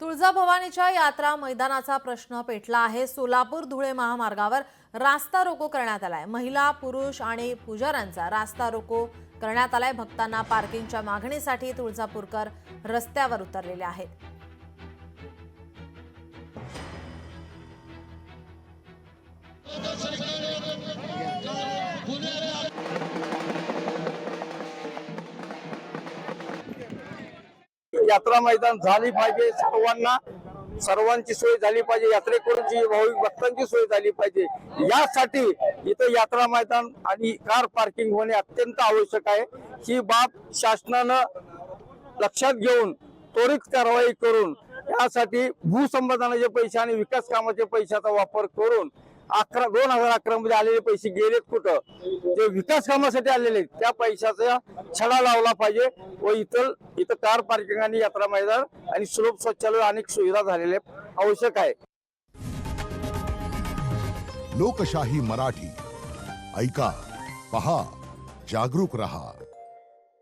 तुळजाभवानीच्या यात्रा मैदानाचा प्रश्न पेटला आहे। सोलापूर धुळे महामार्गावर रास्ता रोको करण्यात आलाय। महिला, पुरुष आणि पुजाऱ्यांचा रास्ता रोको करण्यात आलाय। भक्तांना पार्किंगच्या मागणीसाठी तुळजापूरकर रस्त्यावर उतरलेले आहेत। यात्रा मैदान झाली पाहिजे, सर्वांची सोय झाली पाहिजे, यात्रेकरूंची भाविक भक्तांची सोय झाली पाहिजे। यासाठी इथे यात्रा मैदान आणि कार पार्किंग होणे अत्यंत आवश्यक आहे। ही बाब शासनाने लक्षात घेऊन त्वरित कारवाई करून यासाठी भूसंपादनाचे पैसे आणि विकास कामाचे पैशाचा वापर करून 2011 मध्ये आलेले पैसे गेलेत कुठं, जे विकास कामासाठी आलेले त्या पैशाचा छडा लावला पाहिजे व इथं कार पार्किंग आणि यात्रा मैदान आणि सुलभ शौचालय अनेक सुविधा झालेल्या आवश्यक आहे। लोकशाही मराठी ऐका, पहा, जागरूक रहा।